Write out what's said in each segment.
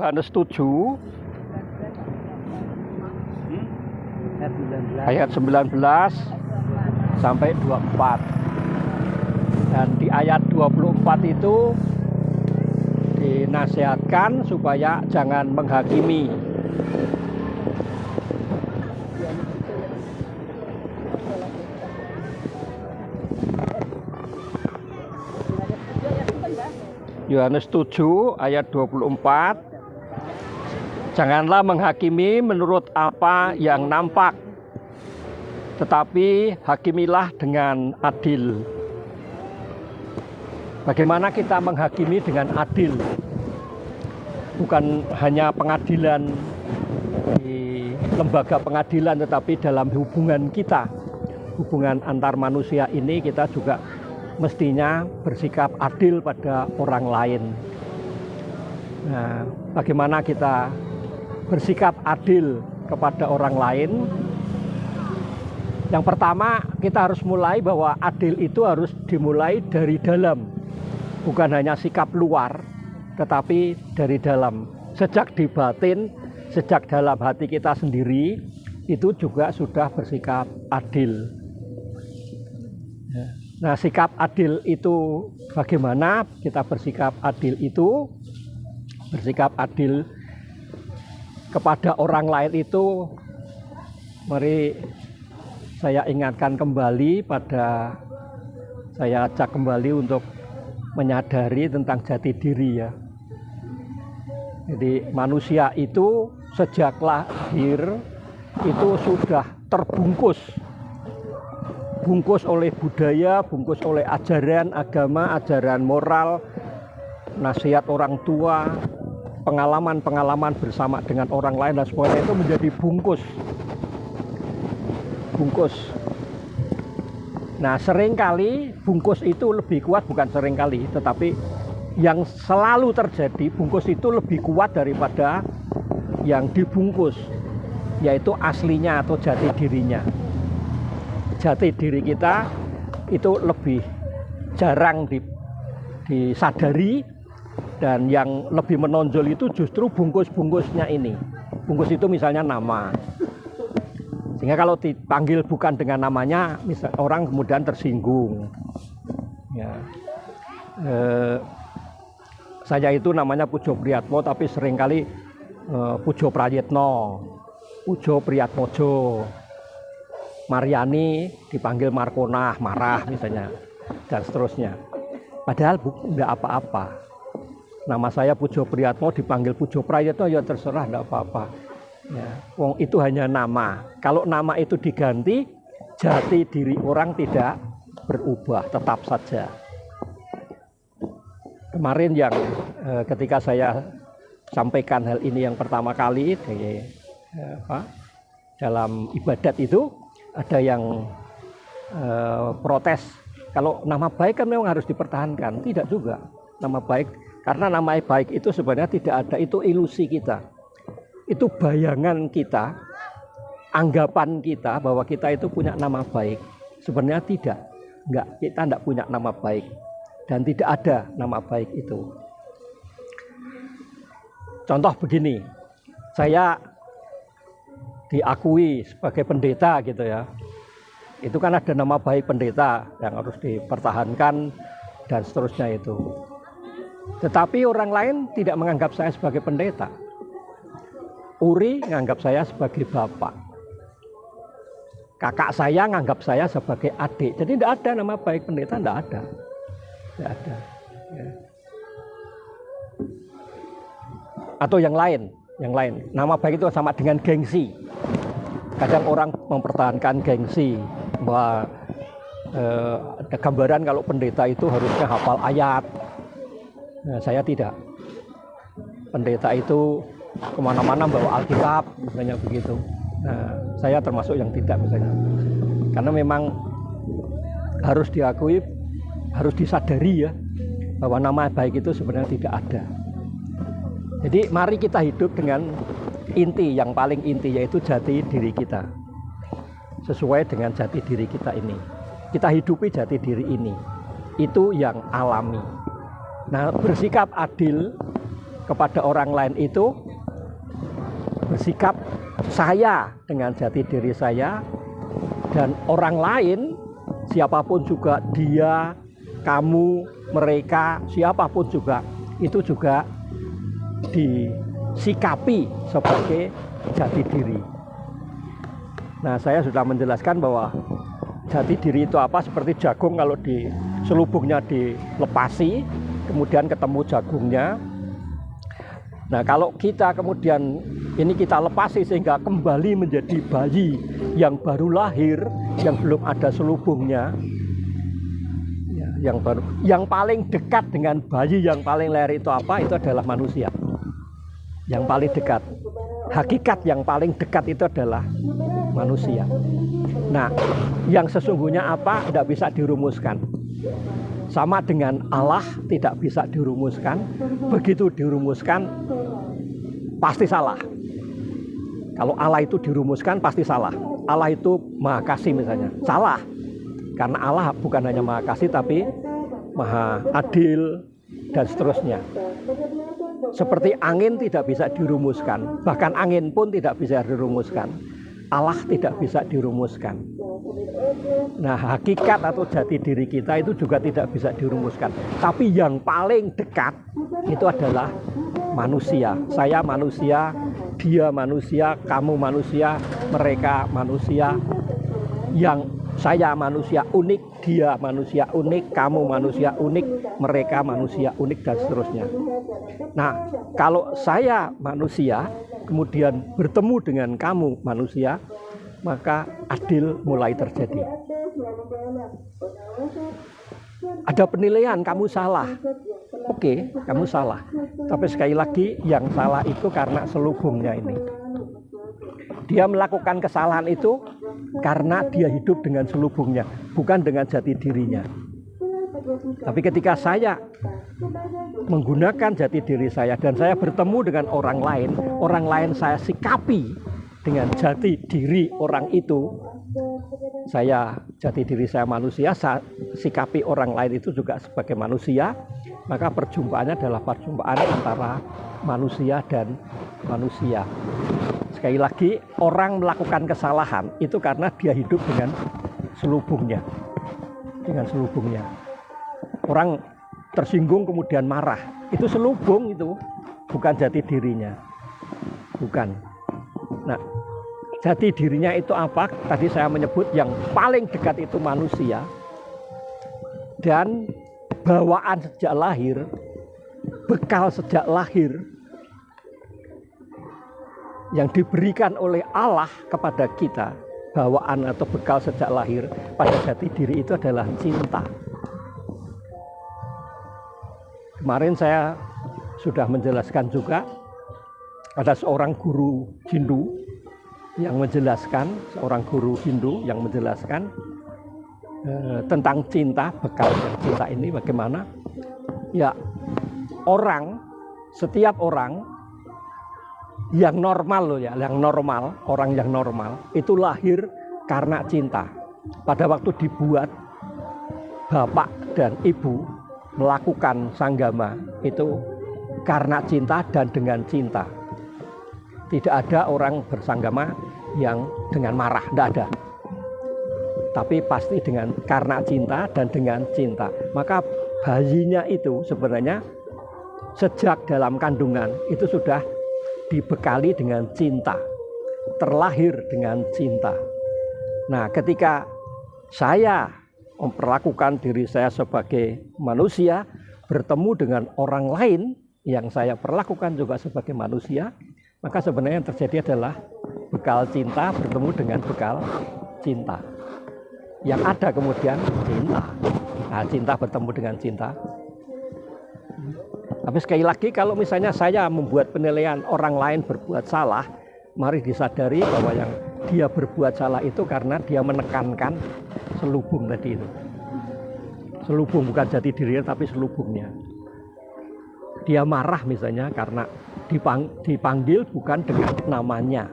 Yohanes 7 ayat 19 sampai 24. Dan di ayat 24 itu dinasihatkan supaya jangan menghakimi. Yohanes 7 ayat 24. Janganlah menghakimi menurut apa yang nampak, tetapi hakimilah dengan adil. Bagaimana kita menghakimi dengan adil? Bukan hanya pengadilan di lembaga pengadilan, tetapi dalam hubungan kita, hubungan antar manusia ini kita juga mestinya bersikap adil pada orang lain. Nah, bagaimana kita bersikap adil kepada orang lain? Yang pertama, kita harus mulai bahwa adil itu harus dimulai dari dalam. Bukan hanya sikap luar, tetapi dari dalam. Sejak di batin, sejak dalam hati kita sendiri, itu juga sudah bersikap adil. Nah, sikap adil itu bagaimana kita bersikap adil itu? Bersikap adil kepada orang lain itu, mari saya ingatkan kembali saya ajak kembali untuk menyadari tentang jati diri ya. Jadi manusia itu sejak lahir itu sudah terbungkus oleh budaya, bungkus oleh ajaran agama, ajaran moral, nasihat orang tua, pengalaman-pengalaman bersama dengan orang lain, dan semuanya itu menjadi bungkus. Nah, seringkali bungkus itu lebih kuat, bukan seringkali, tetapi yang selalu terjadi, bungkus itu lebih kuat daripada yang dibungkus, yaitu aslinya atau jati dirinya. Jati diri kita itu lebih jarang disadari, dan yang lebih menonjol itu justru bungkus-bungkusnya ini. Bungkus itu misalnya nama. Sehingga kalau dipanggil bukan dengan namanya, orang kemudian tersinggung. Ya. Saya itu namanya Pujo Priyatmo, tapi seringkali Pujo Prayitno, Pujo Priyatmojo, Mariani dipanggil Markonah, marah misalnya, dan seterusnya. Padahal tidak apa-apa. Nama saya Pujo Priyatmo dipanggil Pujo Prayitno, ya terserah, tidak apa-apa. Ya, wong itu hanya nama. Kalau nama itu diganti, jati diri orang tidak berubah, tetap saja. Kemarin yang ketika saya sampaikan hal ini yang pertama kali dalam ibadat itu, ada yang protes. Kalau nama baik kan memang harus dipertahankan. Tidak juga. Nama baik, karena nama baik itu sebenarnya tidak ada, itu ilusi kita. Itu bayangan kita, anggapan kita bahwa kita itu punya nama baik. Sebenarnya tidak. Enggak, kita tidak punya nama baik. Dan tidak ada nama baik itu. Contoh begini, saya diakui sebagai pendeta gitu ya. Itu kan ada nama baik pendeta yang harus dipertahankan dan seterusnya itu. Tetapi orang lain tidak menganggap saya sebagai pendeta. Uri menganggap saya sebagai bapak. Kakak saya menganggap saya sebagai adik. Jadi tidak ada nama baik pendeta, tidak ada. Tidak ada. Ya. Atau yang lain. Nama baik itu sama dengan gengsi. Kadang orang mempertahankan gengsi. Bahwa ada gambaran kalau pendeta itu harusnya hafal ayat. Nah, saya tidak. Pendeta itu kemana-mana bawa Alkitab, misalnya begitu. Nah, saya termasuk yang tidak misalnya. Karena memang harus diakui, harus disadari ya, bahwa nama baik itu sebenarnya tidak ada. Jadi mari kita hidup dengan inti, yang paling inti, yaitu jati diri kita. Sesuai dengan jati diri kita ini. Kita hidupi jati diri ini. Itu yang alami. Nah, bersikap adil kepada orang lain itu bersikap saya dengan jati diri saya, dan orang lain siapapun juga, dia, kamu, mereka, siapapun juga, itu juga disikapi sebagai jati diri. Nah, saya sudah menjelaskan bahwa jati diri itu apa, seperti jagung kalau di selubungnya dilepasi, kemudian ketemu jagungnya. Nah, kalau kita kemudian ini kita lepasi sehingga kembali menjadi bayi yang baru lahir, yang belum ada selubungnya, yang paling dekat dengan bayi yang paling lahir itu apa? Itu adalah manusia. Yang paling dekat, hakikat yang paling dekat itu adalah manusia. Nah, yang sesungguhnya apa? Tidak bisa dirumuskan. Sama dengan Allah tidak bisa dirumuskan. Begitu dirumuskan pasti salah. Kalau Allah itu dirumuskan pasti salah. Allah itu Maha Kasih misalnya, salah. Karena Allah bukan hanya Maha Kasih tapi Maha Adil dan seterusnya. Seperti angin tidak bisa dirumuskan, bahkan angin pun tidak bisa dirumuskan. Allah tidak bisa dirumuskan. Nah, hakikat atau jati diri kita itu juga tidak bisa dirumuskan. Tapi yang paling dekat itu adalah manusia. Saya manusia, dia manusia, kamu manusia, mereka manusia. Yang saya manusia unik, dia manusia unik, kamu manusia unik, mereka manusia unik, dan seterusnya. Nah, kalau saya manusia kemudian bertemu dengan kamu manusia, maka adil mulai terjadi. Ada penilaian kamu salah. Oke, kamu salah. Tapi sekali lagi yang salah itu karena selubungnya ini. Dia melakukan kesalahan itu karena dia hidup dengan selubungnya, bukan dengan jati dirinya. Tapi ketika saya menggunakan jati diri saya dan saya bertemu dengan orang lain saya sikapi dengan jati diri orang itu. Saya jati diri saya manusia, saya sikapi orang lain itu juga sebagai manusia, maka perjumpaannya adalah perjumpaan antara manusia dan manusia. Sekali lagi, orang melakukan kesalahan itu karena dia hidup dengan selubungnya. Dengan selubungnya. Orang tersinggung kemudian marah, itu selubung, itu bukan jati dirinya. Bukan. Nah, jati dirinya itu apa? Tadi saya menyebut yang paling dekat itu manusia. Dan bawaan sejak lahir, bekal sejak lahir yang diberikan oleh Allah kepada kita, bawaan atau bekal sejak lahir pada jati diri itu adalah cinta. Kemarin saya sudah menjelaskan juga, ada seorang guru Hindu yang menjelaskan, tentang cinta, bekal cinta ini bagaimana. Ya, setiap orang yang normal loh ya, orang yang normal itu lahir karena cinta. Pada waktu dibuat, bapak dan ibu melakukan sanggama itu karena cinta dan dengan cinta. Tidak ada orang bersanggama yang dengan marah, tidak ada. Tapi pasti karena cinta dan dengan cinta. Maka bayinya itu sebenarnya sejak dalam kandungan itu sudah dibekali dengan cinta, terlahir dengan cinta. Nah, ketika saya memperlakukan diri saya sebagai manusia, bertemu dengan orang lain yang saya perlakukan juga sebagai manusia, maka sebenarnya yang terjadi adalah bekal cinta bertemu dengan bekal cinta. Yang ada kemudian cinta. Nah, cinta bertemu dengan cinta. Tapi sekali lagi, kalau misalnya saya membuat penilaian orang lain berbuat salah, mari disadari bahwa yang dia berbuat salah itu karena dia menekankan selubung tadi itu. Selubung, bukan jati dirinya tapi selubungnya. Dia marah misalnya karena dipanggil bukan dengan namanya.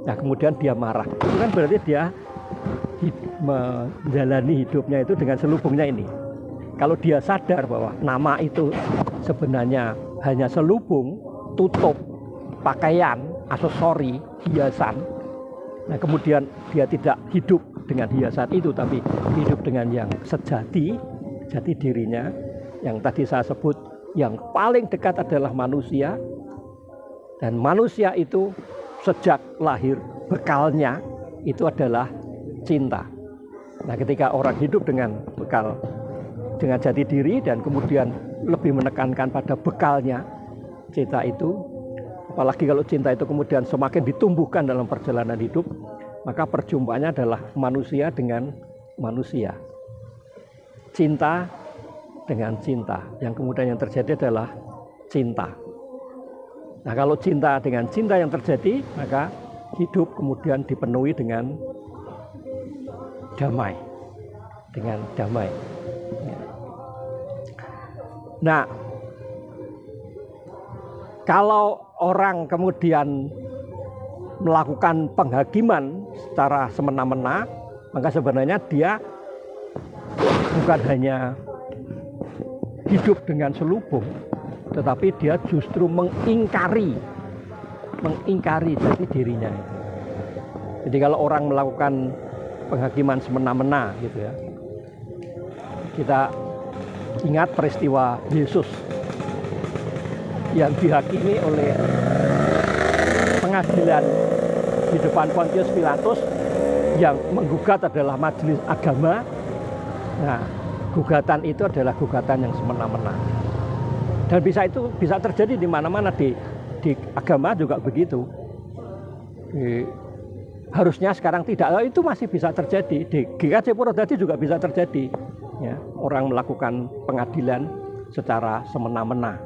Nah, kemudian dia marah. Itu kan berarti dia menjalani hidupnya itu dengan selubungnya ini. Kalau dia sadar bahwa nama itu sebenarnya hanya selubung, tutup, pakaian, aksesori, hiasan. Nah, kemudian dia tidak hidup dengan hiasan itu, tapi hidup dengan yang sejati, jati dirinya. Yang tadi saya sebut, yang paling dekat adalah manusia. Dan manusia itu sejak lahir bekalnya itu adalah cinta. Nah, ketika orang hidup dengan bekal, dengan jati diri dan kemudian lebih menekankan pada bekalnya cinta itu, apalagi kalau cinta itu kemudian semakin ditumbuhkan dalam perjalanan hidup, maka perjumpaannya adalah manusia dengan manusia, cinta dengan cinta, yang kemudian yang terjadi adalah cinta. Nah, kalau cinta dengan cinta yang terjadi, maka hidup kemudian dipenuhi dengan damai, dengan damai. Nah, kalau orang kemudian melakukan penghakiman secara semena-mena, maka sebenarnya dia bukan hanya hidup dengan selubung, tetapi dia justru mengingkari jati dirinya. Jadi kalau orang melakukan penghakiman semena-mena gitu ya, kita ingat peristiwa Yesus yang dihakimi oleh pengadilan di depan Pontius Pilatus, yang menggugat adalah majelis agama. Nah, gugatan itu adalah gugatan yang semena-mena. Dan bisa terjadi di mana-mana, di agama juga begitu. Harusnya sekarang tidak, itu masih bisa terjadi. Di GKJ Purwodadi juga bisa terjadi. Ya, orang melakukan pengadilan secara semena-mena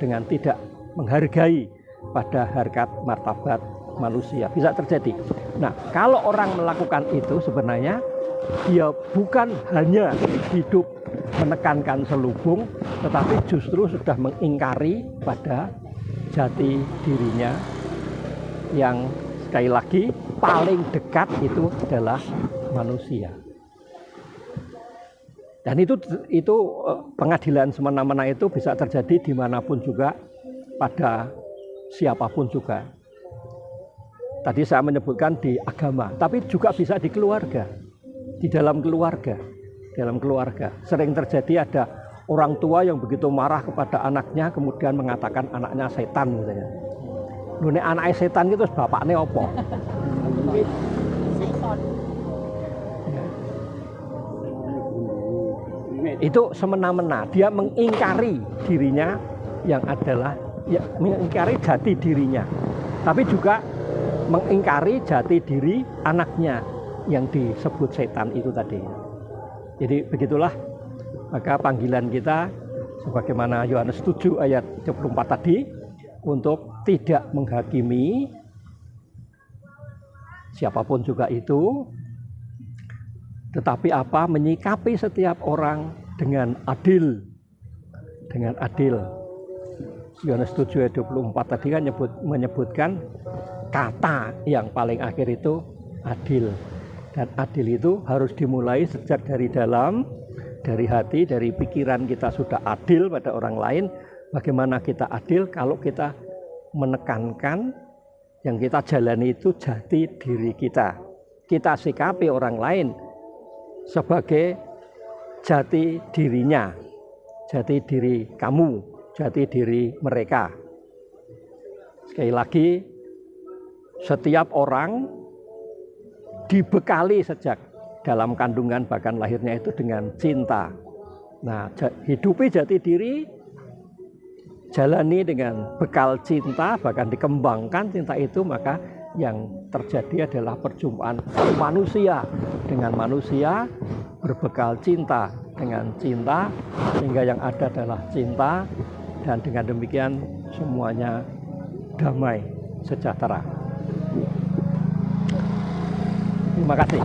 dengan tidak menghargai pada harkat martabat manusia, bisa terjadi. Nah, kalau orang melakukan itu sebenarnya dia bukan hanya hidup menekankan selubung, tetapi justru sudah mengingkari pada jati dirinya yang sekali lagi paling dekat itu adalah manusia. Dan itu pengadilan semena-mena itu bisa terjadi dimanapun juga, pada siapapun juga. Tadi saya menyebutkan di agama, tapi juga bisa di keluarga, di dalam keluarga. Dalam keluarga sering terjadi ada orang tua yang begitu marah kepada anaknya, kemudian mengatakan anaknya setan misalnya. Ini anaknya setan itu bapaknya opo? Itu semena-mena, dia mengingkari dirinya yang adalah, ya, mengingkari jati dirinya, tapi juga mengingkari jati diri anaknya yang disebut setan itu tadi. Jadi begitulah, maka panggilan kita sebagaimana Yohanes 7 ayat 24 tadi, untuk tidak menghakimi siapapun juga itu, tetapi apa, menyikapi setiap orang dengan adil, dengan adil. Yohanes 7 ayat 24 tadi kan menyebutkan kata yang paling akhir itu adil. Dan adil itu harus dimulai sejak dari dalam, dari hati, dari pikiran kita sudah adil pada orang lain. Bagaimana kita adil kalau kita menekankan yang kita jalani itu jati diri kita. Kita sikapi orang lain sebagai jati dirinya, jati diri kamu, jati diri mereka. Sekali lagi, setiap orang dibekali sejak dalam kandungan bahkan lahirnya itu dengan cinta. Nah, hidupi jati diri, jalani dengan bekal cinta, bahkan dikembangkan cinta itu, maka yang terjadi adalah perjumpaan manusia dengan manusia, berbekal cinta dengan cinta, sehingga yang ada adalah cinta, dan dengan demikian semuanya damai, sejahtera. Terima kasih.